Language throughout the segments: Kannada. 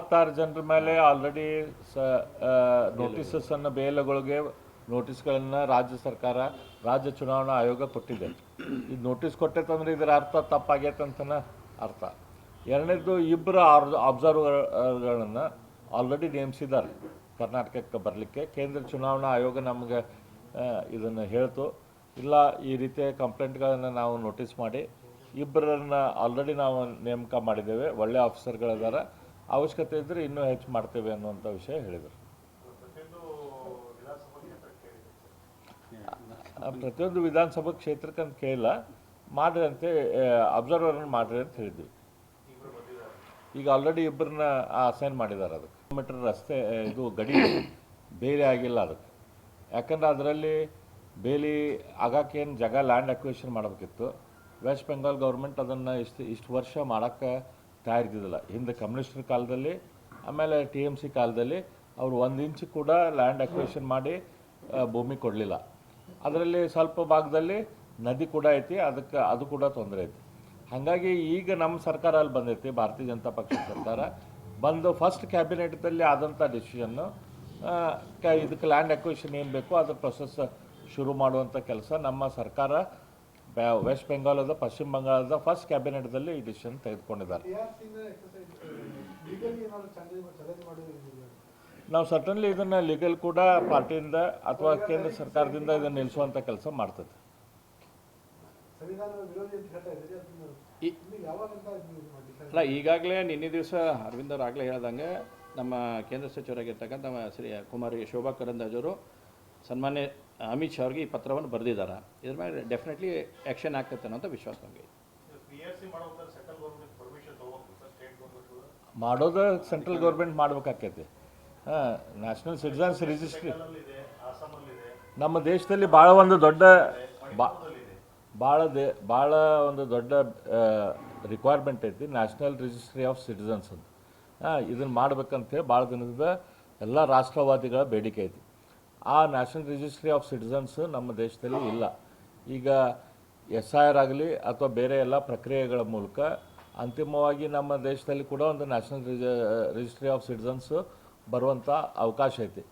36 ಜನರ ಮೇಲೆ ಆಲ್ರೆಡಿ ನೋಟಿಸಸ್ಸನ್ನು ಬೇಲುಗಳಿಗೆ ನೋಟಿಸ್ಗಳನ್ನು ರಾಜ್ಯ ಸರ್ಕಾರ ರಾಜ್ಯ ಚುನಾವಣಾ ಆಯೋಗ ಕೊಟ್ಟಿದೆ. ಇದು ನೋಟಿಸ್ ಕೊಟ್ಟೈತಂದ್ರೆ ಇದರ ಅರ್ಥ ತಪ್ಪಾಗೈತೆ ಅಂತನ ಅರ್ಥ. ಎರಡನೇದು ಇಬ್ಬರು ಅಬ್ಸರ್ವರ್ಗಳನ್ನು ಆಲ್ರೆಡಿ ನೇಮಿಸಿದ್ದಾರೆ ಕರ್ನಾಟಕಕ್ಕೆ ಬರಲಿಕ್ಕೆ. ಕೇಂದ್ರ ಚುನಾವಣಾ ಆಯೋಗ ನಮಗೆ ಇದನ್ನು ಹೇಳ್ತು, ಇಲ್ಲ ಈ ರೀತಿಯ ಕಂಪ್ಲೇಂಟ್ಗಳನ್ನು ನಾವು ನೋಟಿಸ್ ಮಾಡಿ ಇಬ್ಬರನ್ನ ಆಲ್ರೆಡಿ ನಾವು ನೇಮಕ ಮಾಡಿದ್ದೇವೆ, ಒಳ್ಳೆ ಆಫೀಸರ್ಗಳಿದ್ದಾರೆ, ಅವಶ್ಯಕತೆ ಇದ್ದರೆ ಇನ್ನೂ ಹೆಚ್ಚು ಮಾಡ್ತೇವೆ ಅನ್ನುವಂಥ ವಿಷಯ ಹೇಳಿದರು. ಪ್ರತಿಯೊಂದು ವಿಧಾನಸಭಾ ಕ್ಷೇತ್ರಕ್ಕೆ ಅಂತ ಕೇಳಿಲ್ಲ, ಮಾಡ್ರಿ ಅಂತ ಅಬ್ಸರ್ವರ್ನ ಮಾಡ್ರಿ ಅಂತ ಹೇಳಿದ್ವಿ. ಈಗ ಆಲ್ರೆಡಿ ಇಬ್ಬರನ್ನ ಅಸೈನ್ ಮಾಡಿದ್ದಾರೆ. ಅದಕ್ಕೆ ಕಿಲೋಮೀಟರ್ ರಸ್ತೆ ಇದು ಗಡಿ ಬೇಲಿ ಆಗಿಲ್ಲ ಅದಕ್ಕೆ. ಯಾಕಂದ್ರೆ ಅದರಲ್ಲಿ ಬೇಲಿ ಆಗಾಕೇನು ಜಾಗ ಲ್ಯಾಂಡ್ ಅಕ್ವಿಷನ್ ಮಾಡಬೇಕಿತ್ತು. ವೆಸ್ಟ್ ಬೆಂಗಾಲ್ ಗೌರ್ಮೆಂಟ್ ಅದನ್ನು ಇಷ್ಟು ವರ್ಷ ಮಾಡೋಕ್ಕೆ ತಯಾರಿದ್ದಿಲ್ಲ. ಹಿಂದೆ ಕಮ್ಯುನಿಸ್ಟರ್ ಕಾಲದಲ್ಲಿ ಆಮೇಲೆ TMC ಕಾಲದಲ್ಲಿ ಅವರು 1 ಇಂಚ್ ಕೂಡ ಲ್ಯಾಂಡ್ ಅಕ್ವಿಷನ್ ಮಾಡಿ ಭೂಮಿ ಕೊಡಲಿಲ್ಲ. ಅದರಲ್ಲಿ ಸ್ವಲ್ಪ ಭಾಗದಲ್ಲಿ ನದಿ ಕೂಡ ಐತಿ, ಅದಕ್ಕೆ ಅದು ಕೂಡ ತೊಂದರೆ ಐತಿ. ಹಾಗಾಗಿ ಈಗ ನಮ್ಮ ಸರ್ಕಾರ ಅಲ್ಲಿ ಬಂದೈತಿ, ಭಾರತೀಯ ಜನತಾ ಪಕ್ಷದ ಸರ್ಕಾರ ಬಂದು ಫಸ್ಟ್ ಕ್ಯಾಬಿನೆಟ್ದಲ್ಲಿ ಆದಂಥ ಡಿಸಿಷನ್ನು ಇದಕ್ಕೆ ಲ್ಯಾಂಡ್ ಅಕ್ವಿಷನ್ ಏನು ಬೇಕೋ ಅದ್ರ ಪ್ರೊಸೆಸ್ ಶುರು ಮಾಡುವಂಥ ಕೆಲಸ ನಮ್ಮ ಸರ್ಕಾರ ವೆಸ್ಟ್ ಬೆಂಗಾಲದ ಪಶ್ಚಿಮ ಬಂಗಾಳದ ಫಸ್ಟ್ ಕ್ಯಾಬಿನೆಟ್ದಲ್ಲಿ ಈ ಡಿಸಿಷನ್ ತೆಗೆದುಕೊಂಡಿದ್ದಾರೆ. ನಾವು ಸರ್ಟನ್ಲಿ ಇದನ್ನು ಲೀಗಲ್ ಕೂಡ ಪಾರ್ಟಿಯಿಂದ ಅಥವಾ ಕೇಂದ್ರ ಸರ್ಕಾರದಿಂದ ಇದನ್ನು ನಿಲ್ಲಿಸುವಂಥ ಕೆಲಸ ಮಾಡ್ತದೆ. ಅಲ್ಲ, ಈಗಾಗಲೇ ನಿನ್ನೆ ದಿವಸ ಅರವಿಂದ್ ಅವರು ಆಗಲೇ ಹೇಳ್ದಂಗೆ ನಮ್ಮ ಕೇಂದ್ರ ಸಚಿವರಾಗಿರ್ತಕ್ಕಂಥ ಶ್ರೀ ಕುಮಾರಿ ಶೋಭಾ ಕರಂದ್ಲಾಜೆ ಅವರು ಸನ್ಮಾನ್ಯ ಅಮಿತ್ ಶಾ ಅವ್ರಿಗೆ ಈ ಪತ್ರವನ್ನು ಬರೆದಿದ್ದಾರೆ. ಇದ್ರ ಮೇಲೆ ಡೆಫಿನೆಟ್ಲಿ ಆ್ಯಕ್ಷನ್ ಆಗ್ತೈತೆ ಅನ್ನೋಂಥ ವಿಶ್ವಾಸ ನಮಗೆ. ಮಾಡೋದು ಸೆಂಟ್ರಲ್ ಗೌರ್ಮೆಂಟ್ ಮಾಡ್ಬೇಕಾಕೈತಿ. ನ್ಯಾಷನಲ್ ಸಿಟಿಜನ್ಸ್ ರಿಜಿಸ್ಟ್ರಿ ನಮ್ಮ ದೇಶದಲ್ಲಿ ಭಾಳ ಒಂದು ದೊಡ್ಡ ಭಾಳ ಒಂದು ದೊಡ್ಡ ರಿಕ್ವೈರ್ಮೆಂಟ್ ಐತಿ, ನ್ಯಾಷನಲ್ ರಿಜಿಸ್ಟ್ರಿ ಆಫ್ ಸಿಟಿಜನ್ಸ್ ಅಂತ. ಇದನ್ನು ಮಾಡ್ಬೇಕಂತೇಳಿ ಭಾಳ ದಿನದ ಎಲ್ಲ ರಾಷ್ಟ್ರವಾದಿಗಳ ಬೇಡಿಕೆ ಐತಿ. ಆ ನ್ಯಾಷನಲ್ ರಿಜಿಸ್ಟ್ರಿ ಆಫ್ ಸಿಟಿಜನ್ಸ್ ನಮ್ಮ ದೇಶದಲ್ಲಿ ಇಲ್ಲ. ಈಗ SIR ಆಗಲಿ ಅಥವಾ ಬೇರೆ ಎಲ್ಲ ಪ್ರಕ್ರಿಯೆಗಳ ಮೂಲಕ ಅಂತಿಮವಾಗಿ ನಮ್ಮ ದೇಶದಲ್ಲಿ ಕೂಡ ಒಂದು ನ್ಯಾಷನಲ್ ರಿಜಿಸ್ಟ್ರಿ ಆಫ್ ಸಿಟಿಜನ್ಸ್ ಬರುವಂಥ ಅವಕಾಶ ಐತಿ.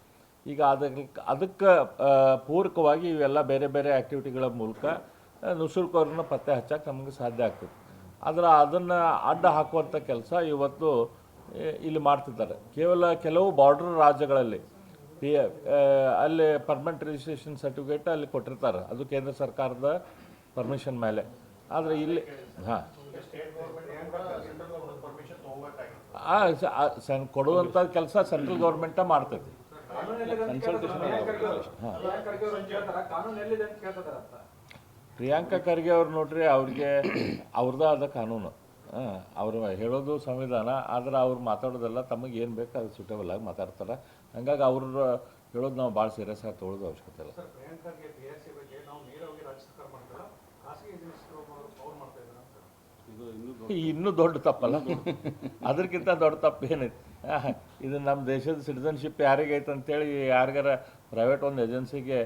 ಈಗ ಅದಕ್ಕೆ ಪೂರಕವಾಗಿ ಇವೆಲ್ಲ ಬೇರೆ ಬೇರೆ ಆ್ಯಕ್ಟಿವಿಟಿಗಳ ಮೂಲಕ ನುಸುಳುಕೋರನ್ನ ಪತ್ತೆ ಹಚ್ಚಕ್ಕೆ ನಮಗೆ ಸಾಧ್ಯ ಆಗ್ತದೆ. ಆದರೆ ಅದನ್ನು ಅಡ್ಡ ಹಾಕುವಂಥ ಕೆಲಸ ಇವತ್ತು ಇಲ್ಲಿ ಮಾಡ್ತಿದ್ದಾರೆ. ಕೆಲವು ಬಾರ್ಡರ್ ರಾಜ್ಯಗಳಲ್ಲಿ ಅಲ್ಲಿ ಪರ್ಮನೆಂಟ್ ರಿಜಿಸ್ಟ್ರೇಷನ್ ಸರ್ಟಿಫಿಕೇಟ್ ಅಲ್ಲಿ ಕೊಟ್ಟಿರ್ತಾರೆ, ಅದು ಕೇಂದ್ರ ಸರ್ಕಾರದ ಪರ್ಮಿಷನ್ ಮೇಲೆ. ಆದರೆ ಇಲ್ಲಿ ಕೊಡುವಂಥ ಕೆಲಸ ಸೆಂಟ್ರಲ್ ಗೌರ್ಮೆಂಟ ಮಾಡ್ತೈತಿ. ಪ್ರಿಯಾಂಕಾ ಖರ್ಗೆ ಅವ್ರು ನೋಡ್ರಿ, ಅವ್ರಿಗೆ ಅವ್ರದ್ದು ಆದ ಕಾನೂನು, ಅವರು ಹೇಳೋದು ಸಂವಿಧಾನ, ಆದರೆ ಅವ್ರು ಮಾತಾಡೋದೆಲ್ಲ ತಮಗೆ ಏನು ಬೇಕು ಅದು ಸೂಟೇಬಲ್ ಆಗಿ ಮಾತಾಡ್ತಾರೆ. ಹಂಗಾಗಿ ಅವ್ರು ಹೇಳೋದು ನಾವು ಭಾಳ ಸೀರಿಯಸ್ ಆಗಿ ತೊಗೊಳ್ಳೋದು ಅವಶ್ಯಕತೆ ಇಲ್ಲ. ಇನ್ನೂ ದೊಡ್ಡ ತಪ್ಪಲ್ಲ, ಅದಕ್ಕಿಂತ ದೊಡ್ಡ ತಪ್ಪು ಏನೈತಿ? ಇದು ನಮ್ಮ ದೇಶದ ಸಿಟಿಸನ್ಶಿಪ್ ಯಾರಿಗೈತೆ ಅಂತೇಳಿ ಯಾರಿಗಾರ ಪ್ರೈವೇಟ್ ಒಂದು ಏಜೆನ್ಸಿಗೆ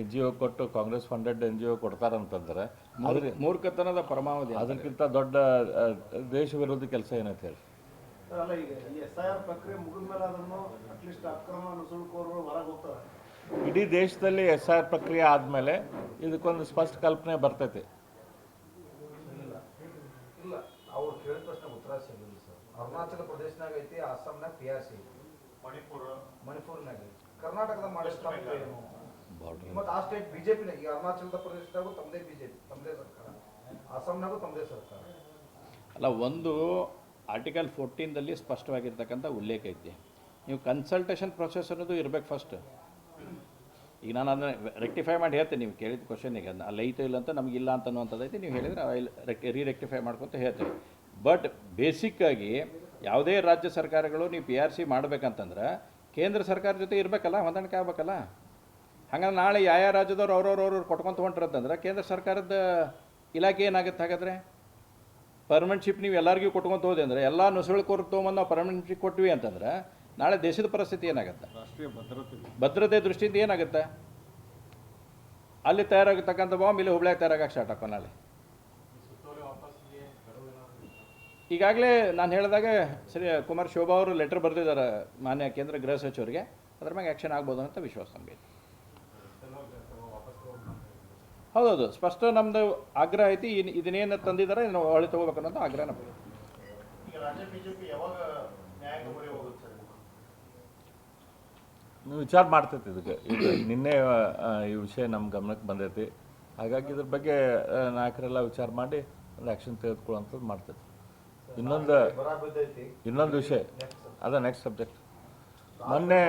NGO ಕೊಟ್ಟು ಕಾಂಗ್ರೆಸ್ ಫಂಡೆಡ್ NGO ಕೊಡ್ತಾರಂತಂದ್ರೆ ಅದ್ರ ಮೂರ್ಖತನದ ಪರಮಾವಧಿ. ಅದಕ್ಕಿಂತ ದೊಡ್ಡ ದೇಶ ವಿರೋಧಿ ಕೆಲಸ ಏನಂತ ಹೇಳಿ. ಇಡೀ ದೇಶದಲ್ಲಿ SIR ಪ್ರಕ್ರಿಯೆ ಆದಮೇಲೆ ಇದಕ್ಕೊಂದು ಸ್ಪಷ್ಟ ಕಲ್ಪನೆ ಬರ್ತೈತಿ. ಅವ್ರು ಕೇಳಿದ ಪ್ರಶ್ನೆ ಉತ್ತರ ಸಿಗಲಿಲ್ಲ ಸರ್. ಅರುಣಾಚಲ ಪ್ರದೇಶನಾಗ ಐತಿ, ಅಸ್ಸಾಂನಾಗ PRC, ಮಣಿಪುರ್ನಾಗ ಐತಿ, ಕರ್ನಾಟಕದ ಮಾಡಿಸ್ತಾರೆ ಏನು? ಮತ್ತು ಆ ಸ್ಟೇಟ್ BJP ಈಗ ಅರುಣಾಚಲ ಪ್ರದೇಶದಾಗೂ ತಮ್ಮದೇ BJP, ತಮ್ಮದೇ ಸರ್ಕಾರ, ಅಸ್ಸಾಂನಾಗೂ ತಮ್ಮದೇ ಸರ್ಕಾರ. ಅಲ್ಲ, ಒಂದು ಆರ್ಟಿಕಲ್ 14ದಲ್ಲಿ ಸ್ಪಷ್ಟವಾಗಿರ್ತಕ್ಕಂಥ ಉಲ್ಲೇಖ ಐತಿ. ನೀವು ಕನ್ಸಲ್ಟೇಷನ್ ಪ್ರೊಸೆಸ್ ಅನ್ನೋದು ಇರಬೇಕು ಫಸ್ಟ್. ಈಗ ನಾನು ಅದನ್ನು ರೆಕ್ಟಿಫೈ ಮಾಡಿ ಹೇಳ್ತೇನೆ, ನೀವು ಕೇಳಿದ ಕ್ವಶನಿಗೆ ಅಲ್ಲಿ ಐತೋ ಇಲ್ಲ ಅಂತ ನಮಗಿಲ್ಲ ಅಂತ ಅನ್ನುವಂಥದ್ದೈತಿ. ನೀವು ಹೇಳಿದರೆ ರೆಕ್ಟಿಫೈ ಮಾಡ್ಕೊತ ಹೇಳ್ತೇವೆ. ಬಟ್ ಬೇಸಿಕ್ಕಾಗಿ ಯಾವುದೇ ರಾಜ್ಯ ಸರ್ಕಾರಗಳು ನೀವು PRC ಮಾಡಬೇಕಂತಂದ್ರೆ ಕೇಂದ್ರ ಸರ್ಕಾರ ಜೊತೆ ಇರಬೇಕಲ್ಲ, ಹೊಂದಾಣಿಕೆ ಆಗಬೇಕಲ್ಲ. ಹಂಗಂದ್ರೆ ನಾಳೆ ಯಾವ ರಾಜ್ಯದವ್ರು ಅವ್ರವ್ರು ಕೊಟ್ಕೊಂತ ಹೊಂಟ್ರಂತಂದ್ರೆ ಕೇಂದ್ರ ಸರ್ಕಾರದ ಇಲಾಖೆ ಏನಾಗುತ್ತೆ? ಹಾಗಾದರೆ ಪರ್ಮನೆಂಟ್ಶಿಪ್ ನೀವು ಎಲ್ಲರಿಗೂ ಕೊಟ್ಕೊಂತ ಹೋದೆ ಅಂದರೆ ಎಲ್ಲ ನುಸುಳುಕೋರು ತೊಗೊಂಬಂದು ನಾವು ಪರ್ಮನೆಂಟ್ಶಿಪ್ ಕೊಟ್ವಿ ಅಂತಂದ್ರೆ ನಾಳೆ ದೇಶದ ಪರಿಸ್ಥಿತಿ ಏನಾಗುತ್ತೆ? ರಾಷ್ಟ್ರೀಯ ಭದ್ರತೆ ದೃಷ್ಟಿಯಿಂದ ಏನಾಗುತ್ತೆ? ಅಲ್ಲಿ ತಯಾರಾಗತಕ್ಕಂಥ ಬಾಂಬ್ ಇಲ್ಲಿ ಹುಬ್ಳ್ಯಾಗ ತಯಾರಾಗಕ್ಕೆ ಸ್ಟಾರ್ಟ್ ಹಾಕೋ ನಾಳೆ. ಈಗಾಗಲೇ ನಾನು ಹೇಳಿದಾಗ ಸರಿ ಕುಮಾರ್ ಶೋಭಾ ಅವರು ಲೆಟರ್ ಬರೆದಿದ್ದಾರೆ ಮಾನ್ಯ ಕೇಂದ್ರ ಗೃಹ ಸಚಿವರಿಗೆ, ಅದ್ರ ಮ್ಯಾಗೆ ಆ್ಯಕ್ಷನ್ ಆಗ್ಬೋದು ಅಂತ ವಿಶ್ವಾಸ ನಮಗೆ. ಹೌದೌದು, ಸ್ಪಷ್ಟ ನಮ್ಮದು ಆಗ್ರಹ ಐತಿ. ಇದನ್ನೇನು ತಂದಿದ್ದಾರೆ ಇದನ್ನು ಒಳ್ಳೆ ತೊಗೋಬೇಕು ಅನ್ನೋದು ಆಗ್ರಹ ನಮಗೆ. ಈಗ ರಾಜ್ಯ ಬಿಜೆಪಿ ಯಾವಾಗ ನ್ಯಾಯಕ್ಕೆ ಮೊರೆ ಹೋಗುತ್ತೆ ಸರ್? ನೀವು ವಿಚಾರ ಮಾಡ್ತೈತಿ ಇದಕ್ಕೆ. ಈಗ ನಿನ್ನೆ ಈ ವಿಷಯ ನಮ್ಮ ಗಮನಕ್ಕೆ ಬಂದೈತಿ. ಹಾಗಾಗಿ ಇದ್ರ ಬಗ್ಗೆ ನಾಯಕರೆಲ್ಲ ವಿಚಾರ ಮಾಡಿ ಒಂದು ಆ್ಯಕ್ಷನ್ ತೆಗೆದುಕೊಳ್ಳುವಂಥದ್ದು ಮಾಡ್ತೈತಿ. ಇನ್ನೊಂದು ವಿಷಯ ಅದ ನೆಕ್ಸ್ಟ್ ಸಬ್ಜೆಕ್ಟ್. ಮೊನ್ನೆ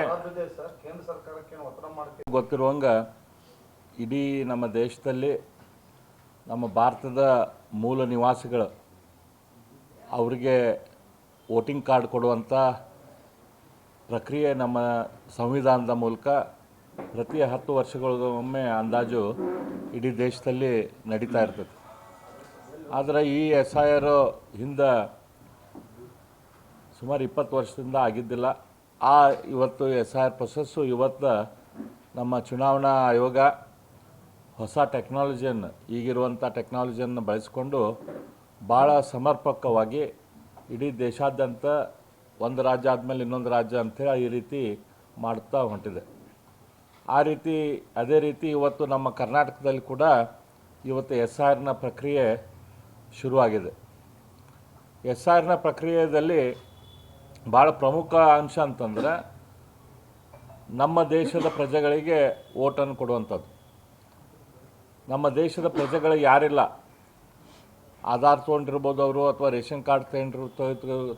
ಕೇಂದ್ರ ಸರ್ಕಾರಕ್ಕೆ ಒತ್ತಡ ಮಾಡ್ತೀವಿ ಗೊತ್ತಿರುವಂಗೆ ಇಡೀ ನಮ್ಮ ದೇಶದಲ್ಲಿ ನಮ್ಮ ಭಾರತದ ಮೂಲ ನಿವಾಸಿಗಳು ಅವರಿಗೆ ವೋಟಿಂಗ್ ಕಾರ್ಡ್ ಕೊಡುವಂಥ ಪ್ರಕ್ರಿಯೆ ನಮ್ಮ ಸಂವಿಧಾನದ ಮೂಲಕ ಪ್ರತಿ 10 ವರ್ಷಗಳಿಗೊಮ್ಮೆ ಅಂದಾಜು ಇಡೀ ದೇಶದಲ್ಲಿ ನಡೀತಾ ಇರ್ತದೆ. ಆದರೆ ಈ SIR ಹಿಂದೆ ಸುಮಾರು 20 ವರ್ಷದಿಂದ ಆಗಿದ್ದಿಲ್ಲ. ಇವತ್ತು SIR ಪ್ರೊಸೆಸ್ಸು ಇವತ್ತು ನಮ್ಮ ಚುನಾವಣಾ ಆಯೋಗ ಹೊಸ ಟೆಕ್ನಾಲಜಿಯನ್ನು, ಈಗಿರುವಂಥ ಟೆಕ್ನಾಲಜಿಯನ್ನು ಬಳಸಿಕೊಂಡು ಭಾಳ ಸಮರ್ಪಕವಾಗಿ ಇಡೀ ದೇಶಾದ್ಯಂತ ಒಂದು ರಾಜ್ಯ ಆದಮೇಲೆ ಇನ್ನೊಂದು ರಾಜ್ಯ ಅಂಥೇಳಿ ಈ ರೀತಿ ಮಾಡ್ತಾ ಹೊಂಟಿದೆ. ಅದೇ ರೀತಿ ಇವತ್ತು ನಮ್ಮ ಕರ್ನಾಟಕದಲ್ಲಿ ಕೂಡ ಇವತ್ತು SIRನ ಪ್ರಕ್ರಿಯೆ ಶುರುವಾಗಿದೆ. SIRನ ಪ್ರಕ್ರಿಯೆಯಲ್ಲಿ ಭಾಳ ಪ್ರಮುಖ ಅಂಶ ಅಂತಂದರೆ ನಮ್ಮ ದೇಶದ ಪ್ರಜೆಗಳಿಗೆ ವೋಟನ್ನು ಕೊಡುವಂಥದ್ದು. ನಮ್ಮ ದೇಶದ ಪ್ರಜೆಗಳು ಯಾರಿಲ್ಲ, ಆಧಾರ್ ತೊಗೊಂಡಿರ್ಬೋದು ಅವರು, ಅಥವಾ ರೇಷನ್ ಕಾರ್ಡ್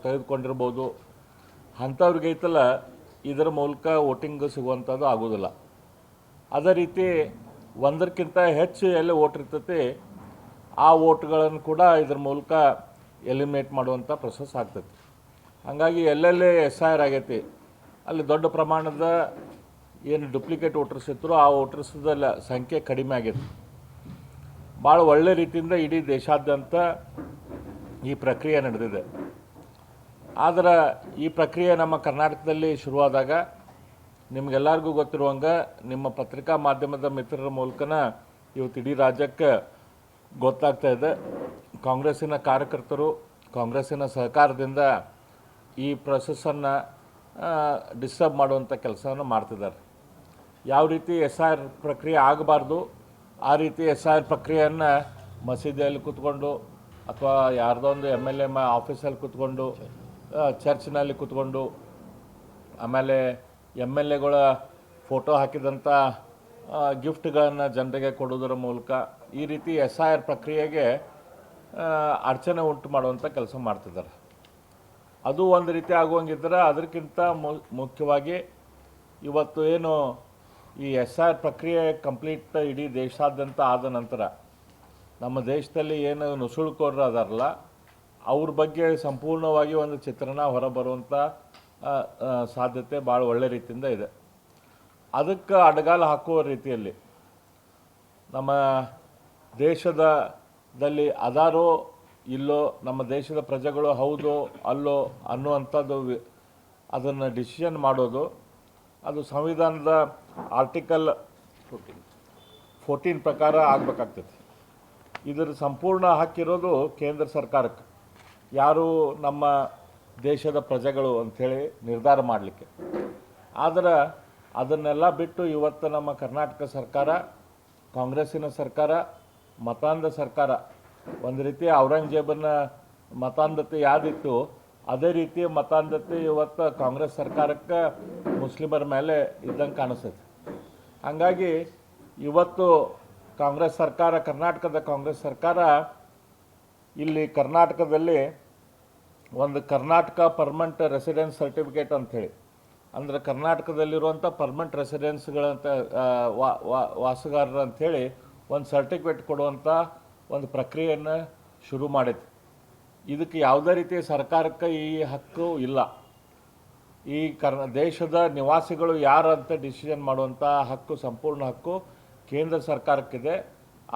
ತೆಗೆದುಕೊಂಡಿರ್ಬೋದು, ಅಂಥವ್ರಿಗೆ ಐತಲ್ಲ ಇದರ ಮೂಲಕ ವೋಟಿಂಗ್ ಸಿಗುವಂಥದ್ದು ಆಗೋದಿಲ್ಲ. ಅದೇ ರೀತಿ ಒಂದಕ್ಕಿಂತ ಹೆಚ್ಚು ಎಲ್ಲಿ ವೋಟ್ ಇರ್ತೈತಿ ಆ ವೋಟ್ಗಳನ್ನು ಕೂಡ ಇದ್ರ ಮೂಲಕ ಎಲಿಮಿನೇಟ್ ಮಾಡುವಂಥ ಪ್ರೊಸೆಸ್ ಆಗ್ತೈತಿ. ಹಾಗಾಗಿ ಎಲ್ಲೆಲ್ಲಿ SIR ಆಗೈತಿ ಅಲ್ಲಿ ದೊಡ್ಡ ಪ್ರಮಾಣದ ಏನು ಡುಪ್ಲಿಕೇಟ್ ವೋಟರ್ಸ್ ಇದ್ದರು ಆ ವೋಟರ್ಸ್ದ ಸಂಖ್ಯೆ ಕಡಿಮೆ ಆಗೈತಿ. ಭಾಳ ಒಳ್ಳೆ ರೀತಿಯಿಂದ ಇಡೀ ದೇಶಾದ್ಯಂತ ಈ ಪ್ರಕ್ರಿಯೆ ನಡೆದಿದೆ. ಆದರೆ ಈ ಪ್ರಕ್ರಿಯೆ ನಮ್ಮ ಕರ್ನಾಟಕದಲ್ಲಿ ಶುರುವಾದಾಗ ನಿಮಗೆಲ್ಲರಿಗೂ ಗೊತ್ತಿರುವಂಗೆ ನಿಮ್ಮ ಪತ್ರಿಕಾ ಮಾಧ್ಯಮದ ಮಿತ್ರರ ಮೂಲಕನ ಇವತ್ತು ಇಡೀ ರಾಜ್ಯಕ್ಕೆ ಗೊತ್ತಾಗ್ತಾ ಇದೆ. ಕಾಂಗ್ರೆಸ್ಸಿನ ಕಾರ್ಯಕರ್ತರು ಕಾಂಗ್ರೆಸ್ಸಿನ ಸಹಕಾರದಿಂದ ಈ ಪ್ರೊಸೆಸ್ಸನ್ನು ಡಿಸ್ಟರ್ಬ್ ಮಾಡುವಂಥ ಕೆಲಸವನ್ನು ಮಾಡ್ತಿದ್ದಾರೆ. ಯಾವ ರೀತಿ SIR ಪ್ರಕ್ರಿಯೆ ಆಗಬಾರ್ದು ಆ ರೀತಿ SIR ಪ್ರಕ್ರಿಯೆಯನ್ನು ಮಸೀದಿಯಲ್ಲಿ ಕೂತ್ಕೊಂಡು ಅಥವಾ ಯಾರ್ದೋ ಒಂದು MLA ಆಫೀಸಲ್ಲಿ ಕೂತ್ಕೊಂಡು, ಚರ್ಚ್ನಲ್ಲಿ ಕೂತ್ಕೊಂಡು, ಆಮೇಲೆ MLAಗಳ ಫೋಟೋ ಹಾಕಿದಂಥ ಗಿಫ್ಟ್ಗಳನ್ನು ಜನರಿಗೆ ಕೊಡೋದರ ಮೂಲಕ ಈ ರೀತಿ SIR ಪ್ರಕ್ರಿಯೆಗೆ ಅಡಚಣೆ ಉಂಟು ಮಾಡುವಂಥ ಕೆಲಸ ಮಾಡ್ತಿದ್ದಾರೆ. ಅದು ಒಂದು ರೀತಿ ಆಗುವಂಗಿದ್ದರೆ ಅದಕ್ಕಿಂತ ಮುಖ್ಯವಾಗಿ ಇವತ್ತು ಏನು ಈ SIR ಪ್ರಕ್ರಿಯೆ ಕಂಪ್ಲೀಟ್ ಇಡೀ ದೇಶಾದ್ಯಂತ ಆದ ನಂತರ ನಮ್ಮ ದೇಶದಲ್ಲಿ ಏನು ನುಸುಳುಕೋರರು ಅದಾರಲ್ಲ ಅವ್ರ ಬಗ್ಗೆ ಸಂಪೂರ್ಣವಾಗಿ ಒಂದು ಚಿತ್ರಣ ಹೊರಬರುವಂಥ ಸಾಧ್ಯತೆ ಭಾಳ ಒಳ್ಳೆ ರೀತಿಯಿಂದ ಇದೆ. ಅದಕ್ಕೆ ಅಡಗಾಲ ಹಾಕುವ ರೀತಿಯಲ್ಲಿ ನಮ್ಮ ದೇಶದಲ್ಲಿ ಅದಾರೋ ಇಲ್ಲೋ, ನಮ್ಮ ದೇಶದ ಪ್ರಜೆಗಳು ಹೌದೋ ಅಲ್ಲೋ ಅನ್ನುವಂಥದ್ದು ಅದನ್ನು ಡಿಸಿಷನ್ ಮಾಡೋದು ಅದು ಸಂವಿಧಾನದ ಆರ್ಟಿಕಲ್ 14 ಪ್ರಕಾರ ಆಗಬೇಕಾಗ್ತೈತಿ. ಇದರ ಸಂಪೂರ್ಣ ಹಕ್ಕಿರೋದು ಕೇಂದ್ರ ಸರ್ಕಾರಕ್ಕೆ, ಯಾರು ನಮ್ಮ ದೇಶದ ಪ್ರಜೆಗಳು ಅಂಥೇಳಿ ನಿರ್ಧಾರ ಮಾಡಲಿಕ್ಕೆ. ಆದರೆ ಅದನ್ನೆಲ್ಲ ಬಿಟ್ಟು ಇವತ್ತು ನಮ್ಮ ಕರ್ನಾಟಕ ಸರ್ಕಾರ, ಕಾಂಗ್ರೆಸ್ಸಿನ ಸರ್ಕಾರ, ಮತಾಂಧ ಸರ್ಕಾರ, ಒಂದು ರೀತಿ ಔರಂಗಜೇಬನ ಮತಾಂಧತೆ ಯಾವ್ದಿತ್ತು ಅದೇ ರೀತಿ ಮತಾಂಧತೆ ಇವತ್ತು ಕಾಂಗ್ರೆಸ್ ಸರ್ಕಾರಕ್ಕೆ ಮುಸ್ಲಿಮರ ಮೇಲೆ ಇದ್ದಂಗೆ ಕಾಣಿಸ್ತೈತಿ. ಹಾಗಾಗಿ ಇವತ್ತು ಕಾಂಗ್ರೆಸ್ ಸರ್ಕಾರ, ಕರ್ನಾಟಕದ ಕಾಂಗ್ರೆಸ್ ಸರ್ಕಾರ ಇಲ್ಲಿ ಕರ್ನಾಟಕದಲ್ಲಿ ಒಂದು ಕರ್ನಾಟಕ ಪರ್ಮನೆಂಟ್ ರೆಸಿಡೆನ್ಸ್ ಸರ್ಟಿಫಿಕೇಟ್ ಅಂಥೇಳಿ, ಅಂದರೆ ಕರ್ನಾಟಕದಲ್ಲಿರುವಂಥ ಪರ್ಮನೆಂಟ್ ರೆಸಿಡೆನ್ಸ್ಗಳಂತ ವಾಸಗಾರರು ಅಂಥೇಳಿ ಒಂದು ಸರ್ಟಿಫಿಕೇಟ್ ಕೊಡುವಂಥ ಒಂದು ಪ್ರಕ್ರಿಯೆಯನ್ನು ಶುರು ಮಾಡೈತಿ. ಇದಕ್ಕೆ ಯಾವುದೇ ರೀತಿಯ ಸರ್ಕಾರಕ್ಕೆ ಈ ಹಕ್ಕು ಇಲ್ಲ. ಈ ದೇಶದ ನಿವಾಸಿಗಳು ಯಾರು ಅಂತ ಡಿಸಿಷನ್ ಮಾಡುವಂಥ ಹಕ್ಕು, ಸಂಪೂರ್ಣ ಹಕ್ಕು ಕೇಂದ್ರ ಸರ್ಕಾರಕ್ಕಿದೆ.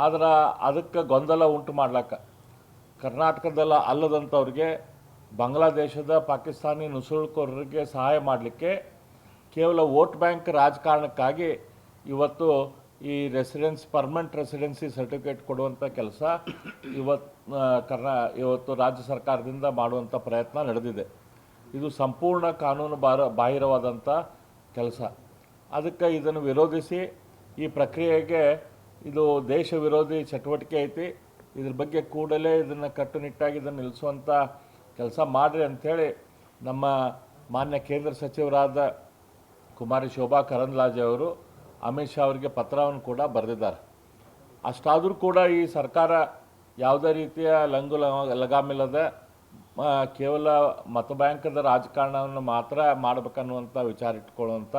ಆದರೆ ಅದಕ್ಕೆ ಗೊಂದಲ ಉಂಟು ಮಾಡ್ಲಿಕ್ಕೆ ಕರ್ನಾಟಕದಲ್ಲಿ ಅಲ್ಲದಂಥವ್ರಿಗೆ, ಬಾಂಗ್ಲಾದೇಶದ ಪಾಕಿಸ್ತಾನಿ ನುಸುಳುಕೋರರಿಗೆ ಸಹಾಯ ಮಾಡಲಿಕ್ಕೆ ಕೇವಲ ವೋಟ್ ಬ್ಯಾಂಕ್ ರಾಜಕಾರಣಕ್ಕಾಗಿ ಇವತ್ತು ಈ ಪರ್ಮನೆಂಟ್ ರೆಸಿಡೆನ್ಸಿ ಸರ್ಟಿಫಿಕೇಟ್ ಕೊಡುವಂಥ ಕೆಲಸ ಇವತ್ತು ರಾಜ್ಯ ಸರ್ಕಾರದಿಂದ ಮಾಡುವಂಥ ಪ್ರಯತ್ನ ನಡೆದಿದೆ. ಇದು ಸಂಪೂರ್ಣ ಕಾನೂನು ಬಾಹಿರವಾದಂಥ ಕೆಲಸ. ಅದಕ್ಕೆ ಇದನ್ನು ವಿರೋಧಿಸಿ ಈ ಪ್ರಕ್ರಿಯೆಗೆ ಇದು ದೇಶ ವಿರೋಧಿ ಚಟುವಟಿಕೆ ಐತಿ, ಇದ್ರ ಬಗ್ಗೆ ಕೂಡಲೇ ಇದನ್ನು ಕಟ್ಟುನಿಟ್ಟಾಗಿ ಇದನ್ನು ನಿಲ್ಲಿಸುವಂಥ ಕೆಲಸ ಮಾಡಿರಿ ಅಂಥೇಳಿ ನಮ್ಮ ಮಾನ್ಯ ಕೇಂದ್ರ ಸಚಿವರಾದ ಕುಮಾರಿ ಶೋಭಾ ಕರಂದ್ಲಾಜೆ ಅವರು ಅಮಿತ್ ಶಾ ಅವರಿಗೆ ಪತ್ರವನ್ನು ಕೂಡ ಬರೆದಿದ್ದಾರೆ. ಅಷ್ಟಾದರೂ ಕೂಡ ಈ ಸರ್ಕಾರ ಯಾವುದೇ ರೀತಿಯ ಲಗಾಮಿಲ್ಲದ ಕೇವಲ ಮತ ಬ್ಯಾಂಕದ ರಾಜಕಾರಣವನ್ನು ಮಾತ್ರ ಮಾಡಬೇಕನ್ನುವಂಥ ವಿಚಾರ ಇಟ್ಕೊಳ್ಳುವಂಥ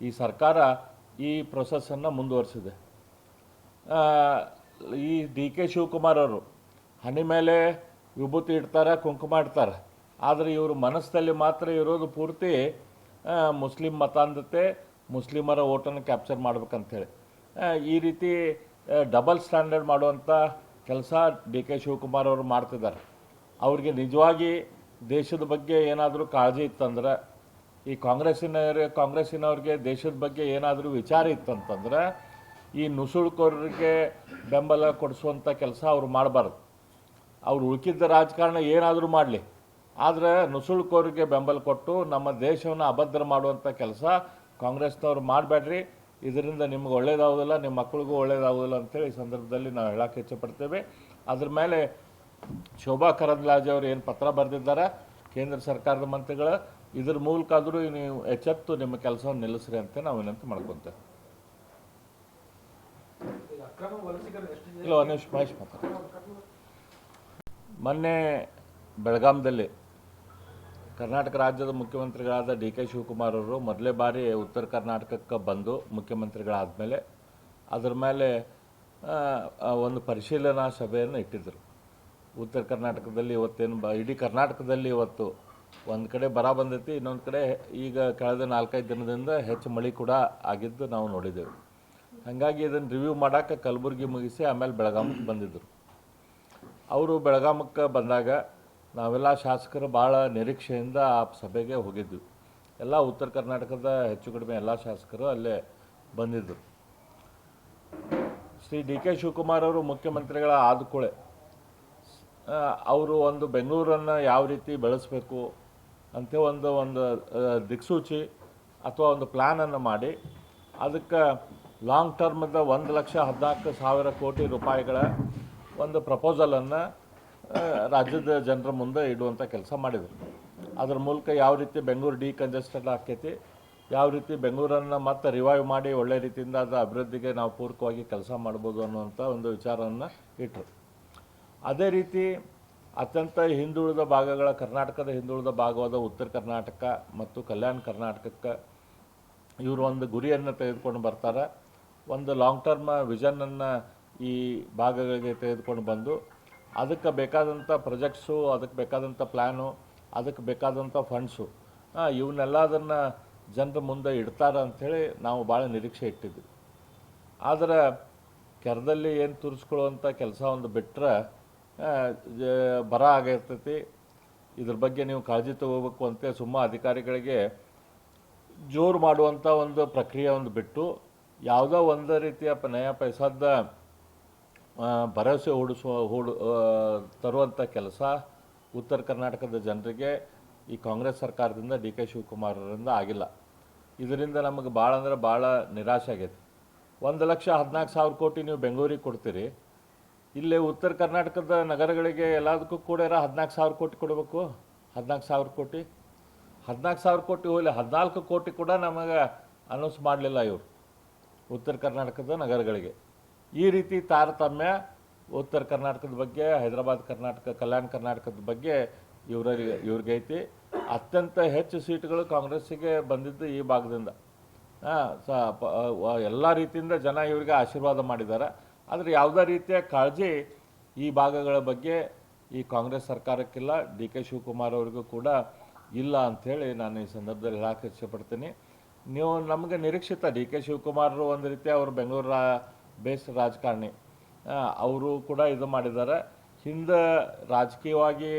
ಈ ಸರ್ಕಾರ ಈ ಪ್ರೊಸೆಸ್ಸನ್ನು ಮುಂದುವರಿಸಿದೆ. ಈ ಡಿ.ಕೆ. ಶಿವಕುಮಾರ್ ಅವರು ಹಣೆ ಮೇಲೆ ವಿಭೂತಿ ಇಡ್ತಾರೆ, ಕುಂಕುಮ ಇಡ್ತಾರೆ, ಆದರೆ ಇವರು ಮನಸ್ಸಲ್ಲಿ ಮಾತ್ರ ಇರೋದು ಪೂರ್ತಿ ಮುಸ್ಲಿಂ ಮತಾಂಧತೆ, ಮುಸ್ಲಿಮರ ಓಟನ್ನು ಕ್ಯಾಪ್ಚರ್ ಮಾಡ್ಬೇಕಂತೇಳಿ ಈ ರೀತಿ ಡಬಲ್ ಸ್ಟ್ಯಾಂಡರ್ಡ್ ಮಾಡುವಂಥ ಕೆಲಸ ಡಿ.ಕೆ. ಶಿವಕುಮಾರ್ ಅವರು ಮಾಡ್ತಿದ್ದಾರೆ. ಅವ್ರಿಗೆ ನಿಜವಾಗಿ ದೇಶದ ಬಗ್ಗೆ ಏನಾದರೂ ಕಾಳಜಿ ಇತ್ತಂದ್ರೆ, ಈ ಕಾಂಗ್ರೆಸ್ಸಿನವ್ರಿಗೆ ದೇಶದ ಬಗ್ಗೆ ಏನಾದರೂ ವಿಚಾರ ಇತ್ತಂತಂದ್ರೆ ಈ ನುಸುಳುಕೋರರಿಗೆ ಬೆಂಬಲ ಕೊಡಿಸುವಂಥ ಕೆಲಸ ಅವರು ಮಾಡಬಾರ್ದು. ಅವ್ರು ಉಳ್ಕಿದ್ದ ರಾಜಕಾರಣ ಏನಾದರೂ ಮಾಡಲಿ, ಆದರೆ ನುಸುಳುಕೋರಿಗೆ ಬೆಂಬಲ ಕೊಟ್ಟು ನಮ್ಮ ದೇಶವನ್ನು ಅಭದ್ರ ಮಾಡುವಂಥ ಕೆಲಸ ಕಾಂಗ್ರೆಸ್ನವ್ರು ಮಾಡಬೇಡ್ರಿ. ಇದರಿಂದ ನಿಮ್ಗೆ ಒಳ್ಳೇದಾಗೋದಿಲ್ಲ, ನಿಮ್ಮ ಮಕ್ಕಳಿಗೂ ಒಳ್ಳೇದಾಗೋದಿಲ್ಲ ಅಂತೇಳಿ ಈ ಸಂದರ್ಭದಲ್ಲಿ ನಾವು ಹೇಳಕ್ಕೆ ಇಚ್ಛಪಡ್ತೇವೆ. ಅದ್ರ ಮೇಲೆ ಶೋಭಾ ಕರಂದ್ಲಾಜೆ ಅವರು ಏನು ಪತ್ರ ಬರೆದಿದ್ದಾರೆ ಕೇಂದ್ರ ಸರ್ಕಾರದ ಮಂತ್ರಿಗಳು, ಇದ್ರ ಮೂಲಕ ಆದರೂ ನೀವು ಎಚ್ಚೆತ್ತು ನಿಮ್ಮ ಕೆಲಸವನ್ನು ನಿಲ್ಲಿಸ್ರಿ ಅಂತ ನಾವು ವಿನಂತಿ ಮಾಡ್ಕೊತೇವೆ. ಇಲ್ಲ, ಅನೇಶ್ ಮಹೇಶ್ ಮೊನ್ನೆ ಬೆಳಗಾಂದಲ್ಲಿ ಕರ್ನಾಟಕ ರಾಜ್ಯದ ಮುಖ್ಯಮಂತ್ರಿಗಳಾದ ಡಿ.ಕೆ. ಶಿವಕುಮಾರ್ ಅವರು ಮೊದಲೇ ಬಾರಿ ಉತ್ತರ ಕರ್ನಾಟಕಕ್ಕೆ ಬಂದು ಮುಖ್ಯಮಂತ್ರಿಗಳಾದಮೇಲೆ ಅದರ ಮೇಲೆ ಒಂದು ಪರಿಶೀಲನಾ ಸಭೆಯನ್ನು ಇಟ್ಟಿದ್ದರು. ಉತ್ತರ ಕರ್ನಾಟಕದಲ್ಲಿ ಇವತ್ತೇನು ಇಡೀ ಕರ್ನಾಟಕದಲ್ಲಿ ಇವತ್ತು ಒಂದು ಕಡೆ ಬರ ಬಂದೈತಿ, ಇನ್ನೊಂದು ಕಡೆ ಈಗ ಕಳೆದ 4-5 ದಿನದಿಂದ ಹೆಚ್ಚು ಮಳೆ ಕೂಡ ಆಗಿದ್ದು ನಾವು ನೋಡಿದ್ದೇವೆ. ಹಾಗಾಗಿ ಇದನ್ನು ರಿವ್ಯೂ ಮಾಡೋಕ್ಕೆ ಕಲಬುರಗಿ ಮುಗಿಸಿ ಆಮೇಲೆ ಬೆಳಗಾಮಕ್ಕೆ ಬಂದಿದ್ದರು. ಅವರು ಬೆಳಗಾಮಕ್ಕೆ ಬಂದಾಗ ನಾವೆಲ್ಲ ಶಾಸಕರು ಭಾಳ ನಿರೀಕ್ಷೆಯಿಂದ ಆ ಸಭೆಗೆ ಹೋಗಿದ್ವಿ. ಎಲ್ಲ ಉತ್ತರ ಕರ್ನಾಟಕದ ಹೆಚ್ಚು ಕಡಿಮೆ ಎಲ್ಲ ಶಾಸಕರು ಅಲ್ಲೇ ಬಂದಿದ್ದರು. ಶ್ರೀ ಡಿ.ಕೆ. ಶಿವಕುಮಾರ್ ಅವರು ಮುಖ್ಯಮಂತ್ರಿಗಳ ಆದ ಕೂಡಲೇ ಅವರು ಒಂದು ಬೆಂಗಳೂರನ್ನು ಯಾವ ರೀತಿ ಬೆಳೆಸಬೇಕು ಅಂತ ಒಂದು ದಿಕ್ಸೂಚಿ ಅಥವಾ ಒಂದು ಪ್ಲ್ಯಾನನ್ನು ಮಾಡಿ ಅದಕ್ಕೆ ಲಾಂಗ್ ಟರ್ಮದ 1,14,000 ಕೋಟಿ ರೂಪಾಯಿಗಳ ಒಂದು ಪ್ರಪೋಸಲನ್ನು ರಾಜ್ಯದ ಜನರ ಮುಂದೆ ಇಡುವಂಥ ಕೆಲಸ ಮಾಡಿದರು. ಅದರ ಮೂಲಕ ಯಾವ ರೀತಿ ಬೆಂಗಳೂರು ಡಿಕಂಜೆಸ್ಟೆಡ್ ಆಕೈತಿ, ಯಾವ ರೀತಿ ಬೆಂಗಳೂರನ್ನು ಮತ್ತೆ ರಿವೈವ್ ಮಾಡಿ ಒಳ್ಳೆ ರೀತಿಯಿಂದ ಅದು ಅಭಿವೃದ್ಧಿಗೆ ನಾವು ಪೂರಕವಾಗಿ ಕೆಲಸ ಮಾಡ್ಬೋದು ಅನ್ನುವಂಥ ಒಂದು ವಿಚಾರವನ್ನು ಇಟ್ಟರು. ಅದೇ ರೀತಿ ಅತ್ಯಂತ ಹಿಂದುಳಿದ ಭಾಗಗಳ ಕರ್ನಾಟಕದ ಹಿಂದುಳಿದ ಭಾಗವಾದ ಉತ್ತರ ಕರ್ನಾಟಕ ಮತ್ತು ಕಲ್ಯಾಣ ಕರ್ನಾಟಕಕ್ಕೆ ಇವರು ಒಂದು ಗುರಿಯನ್ನು ತೆಗೆದುಕೊಂಡು ಬರ್ತಾರೆ. ಒಂದು ಲಾಂಗ್ ಟರ್ಮ್ ವಿಷನನ್ನು ಈ ಭಾಗಗಳಿಗೆ ತೆಗೆದುಕೊಂಡು ಬಂದು ಅದಕ್ಕೆ ಬೇಕಾದಂಥ ಪ್ರೊಜೆಕ್ಟ್ಸು, ಅದಕ್ಕೆ ಬೇಕಾದಂಥ ಪ್ಲ್ಯಾನು, ಅದಕ್ಕೆ ಬೇಕಾದಂಥ ಫಂಡ್ಸು ಇವನ್ನೆಲ್ಲದನ್ನು ಜನರ ಮುಂದೆ ಇಡ್ತಾರೆ ಅಂಥೇಳಿ ನಾವು ಭಾಳ ನಿರೀಕ್ಷೆ ಇಟ್ಟಿದ್ವಿ. ಆದರೆ ಕೆರದಲ್ಲಿ ಏನು ತುರಿಸ್ಕೊಳ್ಳುವಂಥ ಕೆಲಸ ಒಂದು ಬಿಟ್ಟರೆ ಬರ ಆಗಿರ್ತೈತಿ, ಇದ್ರ ಬಗ್ಗೆ ನೀವು ಕಾಳಜಿ ತಗೋಬೇಕು ಅಂತ ಅಧಿಕಾರಿಗಳಿಗೆ ಜೋರು ಮಾಡುವಂಥ ಒಂದು ಪ್ರಕ್ರಿಯೆ ಒಂದು ಬಿಟ್ಟು ಯಾವುದೋ ಒಂದು ರೀತಿಯ ನಯ ಪೈಸಾದ ಭರವಸೆ ತರುವಂಥ ಕೆಲಸ ಉತ್ತರ ಕರ್ನಾಟಕದ ಜನರಿಗೆ ಈ ಕಾಂಗ್ರೆಸ್ ಸರ್ಕಾರದಿಂದ ಡಿ.ಕೆ. ಶಿವಕುಮಾರರಿಂದ ಆಗಿಲ್ಲ. ಇದರಿಂದ ನಮಗೆ ಭಾಳ ಅಂದರೆ ಭಾಳ ನಿರಾಶೆ ಆಗೈತೆ. 1,14,000 ಕೋಟಿ ನೀವು ಬೆಂಗಳೂರಿಗೆ ಕೊಡ್ತೀರಿ, ಇಲ್ಲೇ ಉತ್ತರ ಕರ್ನಾಟಕದ ನಗರಗಳಿಗೆ ಎಲ್ಲದಕ್ಕೂ ಕೂಡ 14,000 ಕೋಟಿ ಕೊಡಬೇಕು. 14,000 ಕೋಟಿ 14,000 ಕೋಟಿ ಹೋಗಲಿ, 14 ಕೋಟಿ ಕೂಡ ನಮಗೆ ಅನೌನ್ಸ್ ಮಾಡಲಿಲ್ಲ ಇವರು ಉತ್ತರ ಕರ್ನಾಟಕದ ನಗರಗಳಿಗೆ. ಈ ರೀತಿ ತಾರತಮ್ಯ ಉತ್ತರ ಕರ್ನಾಟಕದ ಬಗ್ಗೆ, ಹೈದರಾಬಾದ್ ಕರ್ನಾಟಕ, ಕಲ್ಯಾಣ ಕರ್ನಾಟಕದ ಬಗ್ಗೆ ಇವ್ರಿಗೆ ಐತಿ. ಅತ್ಯಂತ ಹೆಚ್ಚು ಸೀಟುಗಳು ಕಾಂಗ್ರೆಸ್ಸಿಗೆ ಬಂದಿದ್ದು ಈ ಭಾಗದಿಂದ. ಎಲ್ಲ ರೀತಿಯಿಂದ ಜನ ಇವರಿಗೆ ಆಶೀರ್ವಾದ ಮಾಡಿದ್ದಾರೆ. ಆದರೆ ಯಾವುದೇ ರೀತಿಯ ಕಾಳಜಿ ಈ ಭಾಗಗಳ ಬಗ್ಗೆ ಈ ಕಾಂಗ್ರೆಸ್ ಸರ್ಕಾರಕ್ಕಿಲ್ಲ, ಡಿ.ಕೆ. ಶಿವಕುಮಾರ್ ಅವರಿಗೂ ಕೂಡ ಇಲ್ಲ ಅಂಥೇಳಿ ನಾನು ಈ ಸಂದರ್ಭದಲ್ಲಿ ಹೇಳಕ್ಕೆ ಇಷ್ಟಪಡ್ತೀನಿ. ನೀವು ನಮಗೆ ನಿರೀಕ್ಷಿತ ಡಿ.ಕೆ. ಶಿವಕುಮಾರ್ ಒಂದು ರೀತಿ ಅವರು ಬೆಂಗಳೂರು ಬೇಸ್ಡ್ ರಾಜಕಾರಣಿ, ಅವರು ಕೂಡ ಇದು ಮಾಡಿದ್ದಾರೆ. ಹಿಂದೆ ರಾಜಕೀಯವಾಗಿ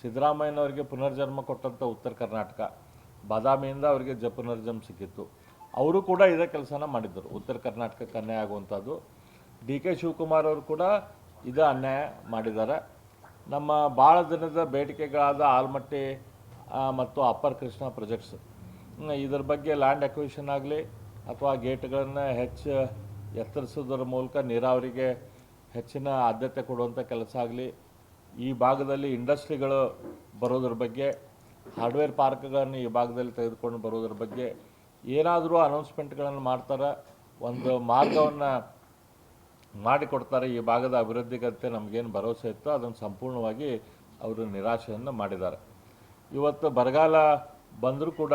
ಸಿದ್ದರಾಮಯ್ಯನವರಿಗೆ ಪುನರ್ಜನ್ಮ ಕೊಟ್ಟಂಥ ಉತ್ತರ ಕರ್ನಾಟಕ, ಬಾದಾಮಿಯಿಂದ ಅವರಿಗೆ ಪುನರ್ಜನ್ಮ ಸಿಕ್ಕಿತ್ತು. ಅವರು ಕೂಡ ಇದೇ ಕೆಲಸನ ಮಾಡಿದ್ದರು. ಉತ್ತರ ಕರ್ನಾಟಕಕ್ಕೆ ಅನ್ಯಾಯ ಆಗುವಂಥದ್ದು. DK ಶಿವಕುಮಾರ್ ಅವರು ಕೂಡ ಇದೇ ಅನ್ಯಾಯ ಮಾಡಿದ್ದಾರೆ. ನಮ್ಮ ಭಾಳ ದಿನದ ಬೇಡಿಕೆಗಳಾದ ಆಲ್ಮಟ್ಟಿ ಮತ್ತು ಅಪ್ಪರ್ ಕೃಷ್ಣ ಪ್ರಾಜೆಕ್ಟ್ಸ್, ಇದರ ಬಗ್ಗೆ ಲ್ಯಾಂಡ್ ಅಕ್ವಿಷನ್ ಆಗಲಿ ಅಥವಾ ಗೇಟ್ಗಳನ್ನು ಹೆಚ್ಚು ಎತ್ತರಿಸೋದ್ರ ಮೂಲಕ ನೀರಾವರಿಗೆ ಹೆಚ್ಚಿನ ಆದ್ಯತೆ ಕೊಡುವಂಥ ಕೆಲಸ ಆಗಲಿ, ಈ ಭಾಗದಲ್ಲಿ ಇಂಡಸ್ಟ್ರಿಗಳು ಬರೋದ್ರ ಬಗ್ಗೆ, ಹಾರ್ಡ್ವೇರ್ ಪಾರ್ಕ್ಗಳನ್ನು ಈ ಭಾಗದಲ್ಲಿ ತೆಗೆದುಕೊಂಡು ಬರೋದ್ರ ಬಗ್ಗೆ ಏನಾದರೂ ಅನೌನ್ಸ್ಮೆಂಟ್ಗಳನ್ನು ಮಾಡ್ತಾರೆ, ಒಂದು ಮಾರ್ಗವನ್ನು ಮಾಡಿಕೊಡ್ತಾರೆ. ಈ ಭಾಗದ ಅಭಿವೃದ್ಧಿಗಂತೆ ನಮಗೇನು ಭರವಸೆ ಇತ್ತು ಅದನ್ನು ಸಂಪೂರ್ಣವಾಗಿ ಅವರು ನಿರಾಶೆಯನ್ನು ಮಾಡಿದ್ದಾರೆ. ಇವತ್ತು ಬರಗಾಲ ಬಂದರೂ ಕೂಡ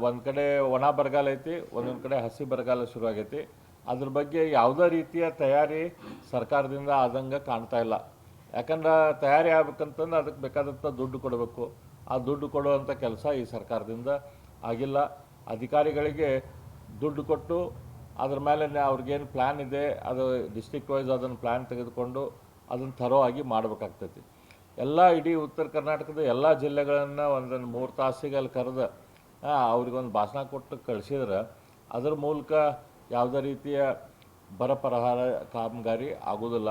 ಒಂದು ಕಡೆ ಒಣ ಬರಗಾಲ ಐತಿ, ಒಂದೊಂದು ಕಡೆ ಹಸಿ ಬರಗಾಲ ಶುರುವಾಗೈತಿ. ಅದ್ರ ಬಗ್ಗೆ ಯಾವುದೇ ರೀತಿಯ ತಯಾರಿ ಸರ್ಕಾರದಿಂದ ಆದಂಗೆ ಕಾಣ್ತಾ ಇಲ್ಲ. ಯಾಕಂದ್ರೆ ತಯಾರಿ ಆಗ್ಬೇಕಂತಂದ್ರೆ ಅದಕ್ಕೆ ಬೇಕಾದಂಥ ದುಡ್ಡು ಕೊಡಬೇಕು. ಆ ದುಡ್ಡು ಕೊಡುವಂಥ ಕೆಲಸ ಈ ಸರ್ಕಾರದಿಂದ ಆಗಿಲ್ಲ. ಅಧಿಕಾರಿಗಳಿಗೆ ದುಡ್ಡು ಕೊಟ್ಟು ಅದ್ರ ಮೇಲೆ ಅವ್ರಿಗೇನು ಪ್ಲ್ಯಾನ್ ಇದೆ ಅದು ಡಿಸ್ಟ್ರಿಕ್ಟ್ ವೈಸ್ ಅದನ್ನು ಪ್ಲ್ಯಾನ್ ತೆಗೆದುಕೊಂಡು ಅದನ್ನು ಥರೋ ಆಗಿ ಮಾಡಬೇಕಾಗ್ತೈತಿ. ಎಲ್ಲ ಇಡೀ ಉತ್ತರ ಕರ್ನಾಟಕದ ಎಲ್ಲ ಜಿಲ್ಲೆಗಳನ್ನು ಒಂದೊಂದು 3 ತಾಸಿಗೆ ಅಲ್ಲಿ ಕರೆದು ಅವ್ರಿಗೊಂದು ಭಾಷಣ ಕೊಟ್ಟು ಕಳಿಸಿದ್ರೆ ಅದರ ಮೂಲಕ ಯಾವುದೇ ರೀತಿಯ ಬರ ಪರಿಹಾರ ಕಾಮಗಾರಿ ಆಗೋದಿಲ್ಲ.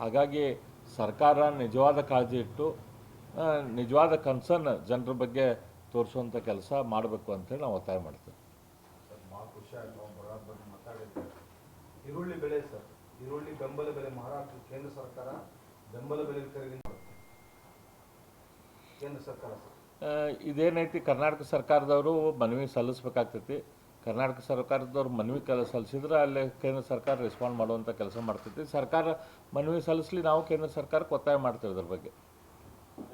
ಹಾಗಾಗಿ ಸರ್ಕಾರ ನಿಜವಾದ ಕಾಳಜಿ ಇಟ್ಟು ನಿಜವಾದ ಕನ್ಸರ್ನ್ ಜನರ ಬಗ್ಗೆ ತೋರಿಸುವಂಥ ಕೆಲಸ ಮಾಡಬೇಕು ಅಂತೇಳಿ ನಾವು ಒತ್ತಾಯ ಮಾಡ್ತೇವೆ. ಸರ್, ಭಾಳ ಖುಷಿ ಆಯ್ತು ನಾವು ಬರೋದ್ರ ಬಗ್ಗೆ ಮಾತಾಡಿದ್ದೇವೆ. ಈರುಳ್ಳಿ ಬೆಳೆ ಸರ್, ಈರುಳ್ಳಿ ಬೆಂಬಲ ಬೆಲೆ ಮಹಾರಾಷ್ಟ್ರ ಕೇಂದ್ರ ಸರ್ಕಾರ ಬೆಂಬಲ ಬೆಲೆ ಖರೀದಿ ಮಾಡುತ್ತೆ. ಕೇಂದ್ರ ಸರ್ಕಾರ ಸರ್ ಇದೇನೈತಿ, ಕರ್ನಾಟಕ ಸರ್ಕಾರದವರು ಮನವಿ ಸಲ್ಲಿಸ್ಬೇಕಾಗ್ತೈತಿ. ಕರ್ನಾಟಕ ಸರ್ಕಾರದವ್ರು ಮನವಿ ಸಲ್ಲಿಸಿದ್ರೆ ಅಲ್ಲಿ ಕೇಂದ್ರ ಸರ್ಕಾರ ರೆಸ್ಪಾಂಡ್ ಮಾಡುವಂಥ ಕೆಲಸ ಮಾಡ್ತೈತಿ. ಸರ್ಕಾರ ಮನವಿ ಸಲ್ಲಿಸಲಿ, ನಾವು ಕೇಂದ್ರ ಸರ್ಕಾರಕ್ಕೆ ಒತ್ತಾಯ ಮಾಡ್ತೇವೆ ಇದ್ರ ಬಗ್ಗೆ.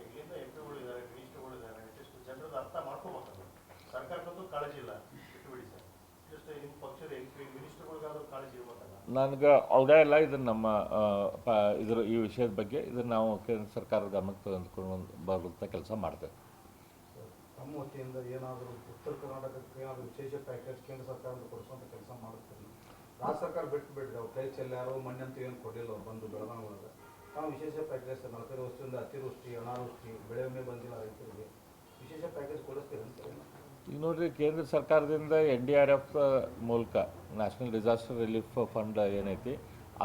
ಇಲ್ಲಿಂದ MP ಗಳಿದ್ದಾರೆ, ಮಿನಿಸ್ಟರ್ಗಳಿದ್ದಾರೆ, ಇಷ್ಟು ಜನರದ್ದು ಅರ್ಥ ಮಾಡ್ಕೋಬೇಕಲ್ಲ. ಸರ್ಕಾರಕ್ಕಂತೂ ಕಾಳಜಿ ಇಲ್ಲ, ಬಿಟ್ಟುಬಿಡಿ ಸರ್. ಜಸ್ಟ್ ನಿಮ್ಮ ಪಕ್ಷದ ಮಿನಿಸ್ಟರ್ಗಳಿಗಾದ್ರೂ ಕಾಳಜಿ ಇರ್ಬೇಕಲ್ಲ. ನನಗೆ ಅವಡೇ ಇಲ್ಲ. ಇದನ್ನು ನಮ್ಮ ಈ ವಿಷಯದ ಬಗ್ಗೆ ಇದನ್ನು ನಾವು ಕೇಂದ್ರ ಸರ್ಕಾರದ ಗಮನಕ್ಕೆ ತೆಗೆದುಕೊಂಡು ಬರುವಂಥ ಕೆಲಸ ಮಾಡ್ತೇವೆ. ತಮ್ಮ ವತಿಯಿಂದ ಏನಾದರೂ ಉತ್ತರ ಕರ್ನಾಟಕಕ್ಕೆ ಏನಾದರೂ ವಿಶೇಷ ಪ್ಯಾಕೇಜ್ ಕೇಂದ್ರ ಸರ್ಕಾರದಿಂದ ಕೊಡಿಸುವಂಥ ಕೆಲಸ ಮಾಡುತ್ತೀರಿ? ರಾಜ್ಯ ಸರ್ಕಾರ ಬಿಟ್ಟು ಬಿಡ್ರಿ, ಅವ್ರು ಕೈ ಚೆಲ್ಲಾರು ಮಣ್ಣಂತೂ ಏನು ಕೊಡಲಿಲ್ಲ, ಅವ್ರು ಬಂದು ಬೆಳಗಾವಿ ಒಳಗೆ ನಾವು ವಿಶೇಷ ಪ್ಯಾಕೇಜ್ 40 ವರ್ಷದಿಂದ ಅತಿವೃಷ್ಟಿ ಅನಾವೃಷ್ಟಿ ಬೆಳೆ ವಿಮೆ ಬಂದಿಲ್ಲ ರೈತರಿಗೆ, ವಿಶೇಷ ಪ್ಯಾಕೇಜ್ ಕೊಡಿಸ್ತೀರಿ ಅಂತ? ಈಗ ನೋಡಿರಿ, ಕೇಂದ್ರ ಸರ್ಕಾರದಿಂದ NDRF ಮೂಲಕ ನ್ಯಾಷನಲ್ ಡಿಸಾಸ್ಟರ್ ರಿಲೀಫ್ ಫಂಡ್ ಏನೈತಿ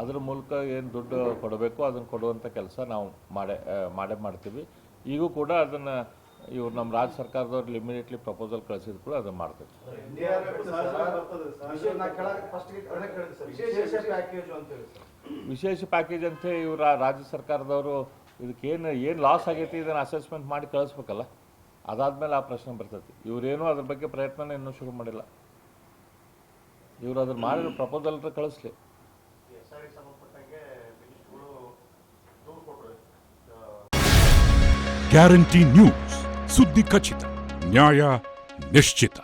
ಅದ್ರ ಮೂಲಕ ಏನು ದುಡ್ಡು ಕೊಡಬೇಕು ಅದನ್ನು ಕೊಡುವಂಥ ಕೆಲಸ ನಾವು ಮಾಡ್ತೀವಿ. ಈಗೂ ಕೂಡ ಅದನ್ನು ಇವ್ರು ನಮ್ಮ ರಾಜ್ಯ ಸರ್ಕಾರದವ್ರು ಇಮಿಡಿಯೇಟ್ಲಿ ಪ್ರಪೋಸಲ್ ಕಳಿಸಿದ್ರು ಕೂಡ ಅದನ್ನು ಮಾಡ್ತೀವಿ. ವಿಶೇಷ ಪ್ಯಾಕೇಜ್ ಅಂತ ಇವ್ರ ರಾಜ್ಯ ಸರ್ಕಾರದವರು ಇದಕ್ಕೇನು ಲಾಸ್ ಆಗೈತಿ ಇದನ್ನು ಅಸೆಸ್ಮೆಂಟ್ ಮಾಡಿ ಕಳಿಸ್ಬೇಕಲ್ಲ, ಅದಾದಮೇಲೆ ಆ ಪ್ರಶ್ನೆ ಬರ್ತೈತಿ. ಇವರೇನೂ ಅದ್ರ ಬಗ್ಗೆ ಪ್ರಯತ್ನನ ಇನ್ನೂ ಶುರು ಮಾಡಿಲ್ಲ. ಇವರು ಅದನ್ನು ಮಾಡಿರೋ ಪ್ರಪೋಸಲ್ ಕಳಿಸ್ಲಿ. SRಗೆ ಸಂಬಂಧಪಟ್ಟಂಗೆ ಮಿನಿಸ್ಟರ್ಗಳು ದೂರು ಕೊಟ್ಟರು. ಗ್ಯಾರಂಟಿ ನ್ಯೂಸ್, ಸುದ್ದಿ ಖಚಿತ, ನ್ಯಾಯ ನಿಶ್ಚಿತ.